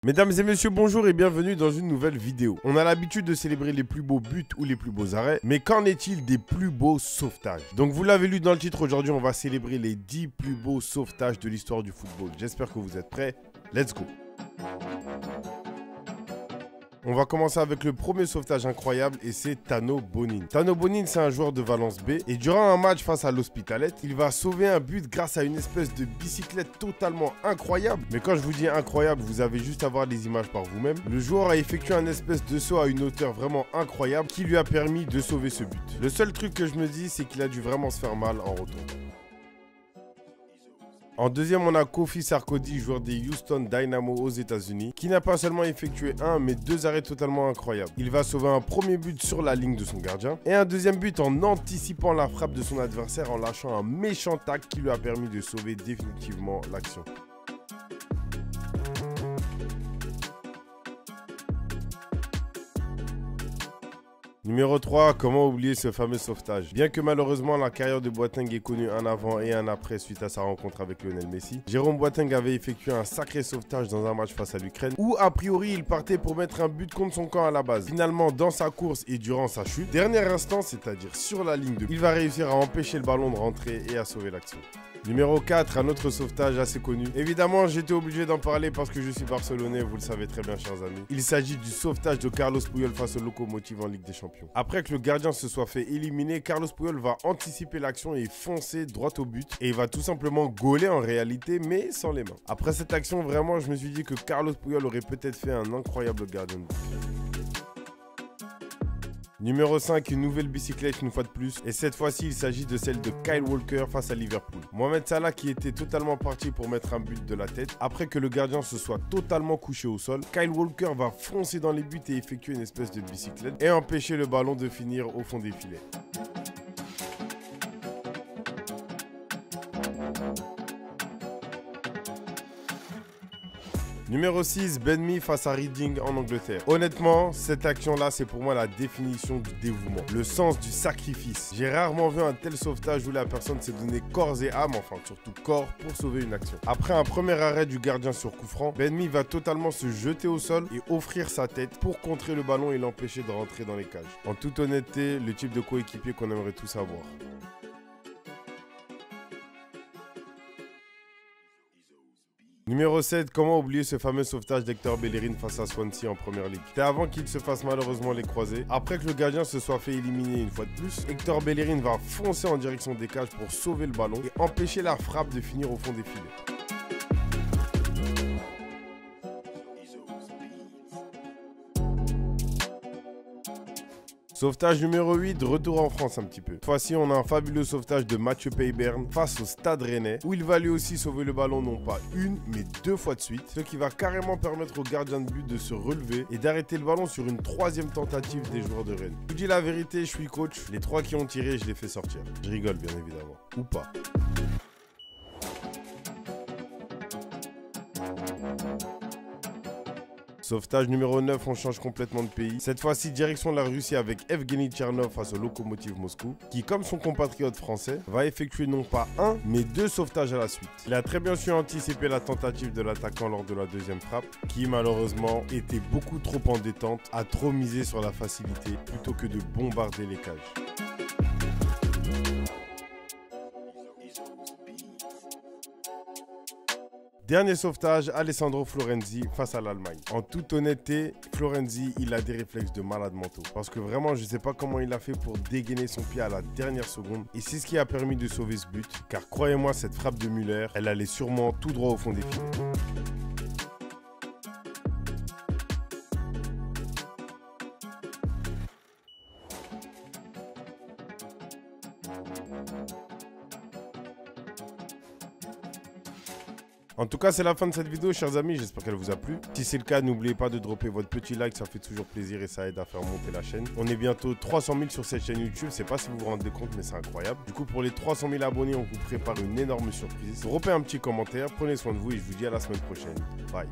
Mesdames et messieurs, bonjour et bienvenue dans une nouvelle vidéo. On a l'habitude de célébrer les plus beaux buts ou les plus beaux arrêts, mais qu'en est-il des plus beaux sauvetages? Donc vous l'avez lu dans le titre, aujourd'hui on va célébrer les 10 plus beaux sauvetages de l'histoire du football. J'espère que vous êtes prêts, let's go! On va commencer avec le premier sauvetage incroyable et c'est Tano Bonin. Tano Bonin, c'est un joueur de Valence B et durant un match face à l'Hospitalet, il va sauver un but grâce à une espèce de bicyclette totalement incroyable. Mais quand je vous dis incroyable, vous avez juste à voir les images par vous-même. Le joueur a effectué un espèce de saut à une hauteur vraiment incroyable qui lui a permis de sauver ce but. Le seul truc que je me dis, c'est qu'il a dû vraiment se faire mal en retour. En deuxième, on a Kofi Sarkodie, joueur des Houston Dynamo aux États-Unis, qui n'a pas seulement effectué un, mais deux arrêts totalement incroyables. Il va sauver un premier but sur la ligne de son gardien et un deuxième but en anticipant la frappe de son adversaire en lâchant un méchant tacle qui lui a permis de sauver définitivement l'action. Numéro 3, comment oublier ce fameux sauvetage? Bien que malheureusement la carrière de Boateng ait connu un avant et un après suite à sa rencontre avec Lionel Messi, Jérôme Boateng avait effectué un sacré sauvetage dans un match face à l'Ukraine où a priori il partait pour mettre un but contre son camp à la base. Finalement dans sa course et durant sa chute, dernier instant, c'est-à-dire sur la ligne de but, il va réussir à empêcher le ballon de rentrer et à sauver l'action. Numéro 4, un autre sauvetage assez connu. Évidemment, j'étais obligé d'en parler parce que je suis barcelonais, vous le savez très bien, chers amis. Il s'agit du sauvetage de Carlos Puyol face au Lokomotiv en Ligue des Champions. Après que le gardien se soit fait éliminer, Carlos Puyol va anticiper l'action et foncer droit au but. Et il va tout simplement gauler en réalité, mais sans les mains. Après cette action, vraiment, je me suis dit que Carlos Puyol aurait peut-être fait un incroyable gardien de but. Numéro 5, une nouvelle bicyclette une fois de plus. Et cette fois-ci, il s'agit de celle de Kyle Walker face à Liverpool. Mohamed Salah qui était totalement parti pour mettre un but de la tête. Après que le gardien se soit totalement couché au sol, Kyle Walker va foncer dans les buts et effectuer une espèce de bicyclette et empêcher le ballon de finir au fond des filets. Numéro 6, Ben Mee face à Reading en Angleterre. Honnêtement, cette action-là, c'est pour moi la définition du dévouement, le sens du sacrifice. J'ai rarement vu un tel sauvetage où la personne s'est donné corps et âme, enfin surtout corps, pour sauver une action. Après un premier arrêt du gardien sur coup franc, Ben Mee va totalement se jeter au sol et offrir sa tête pour contrer le ballon et l'empêcher de rentrer dans les cages. En toute honnêteté, le type de coéquipier qu'on aimerait tous avoir. Numéro 7, comment oublier ce fameux sauvetage d'Hector Bellerin face à Swansea en Première Ligue? C'était avant qu'il se fasse malheureusement les croisés. Après que le gardien se soit fait éliminer une fois de plus, Hector Bellerin va foncer en direction des cages pour sauver le ballon et empêcher la frappe de finir au fond des filets. Sauvetage numéro 8, retour en France un petit peu. Cette fois-ci, on a un fabuleux sauvetage de Mathieu Peybernes face au Stade Rennais, où il va lui aussi sauver le ballon non pas une, mais deux fois de suite, ce qui va carrément permettre au gardien de but de se relever et d'arrêter le ballon sur une troisième tentative des joueurs de Rennes. Je vous dis la vérité, je suis coach, les trois qui ont tiré, je les fais sortir. Je rigole bien évidemment, ou pas. Sauvetage numéro 9, on change complètement de pays. Cette fois-ci, direction de la Russie avec Evgeny Tchernov face au Lokomotiv Moscou, qui, comme son compatriote français, va effectuer non pas un, mais deux sauvetages à la suite. Il a très bien su anticiper la tentative de l'attaquant lors de la deuxième frappe, qui malheureusement était beaucoup trop en détente, a trop misé sur la facilité plutôt que de bombarder les cages. Dernier sauvetage, Alessandro Florenzi face à l'Allemagne. En toute honnêteté, Florenzi, il a des réflexes de malade mentaux. Parce que vraiment, je ne sais pas comment il a fait pour dégainer son pied à la dernière seconde. Et c'est ce qui a permis de sauver ce but. Car croyez-moi, cette frappe de Müller, elle allait sûrement tout droit au fond des filets. En tout cas, c'est la fin de cette vidéo, chers amis. J'espère qu'elle vous a plu. Si c'est le cas, n'oubliez pas de dropper votre petit like. Ça fait toujours plaisir et ça aide à faire monter la chaîne. On est bientôt 300 000 sur cette chaîne YouTube. Je sais pas si vous vous rendez compte, mais c'est incroyable. Du coup, pour les 300 000 abonnés, on vous prépare une énorme surprise. Dropez un petit commentaire. Prenez soin de vous et je vous dis à la semaine prochaine. Bye.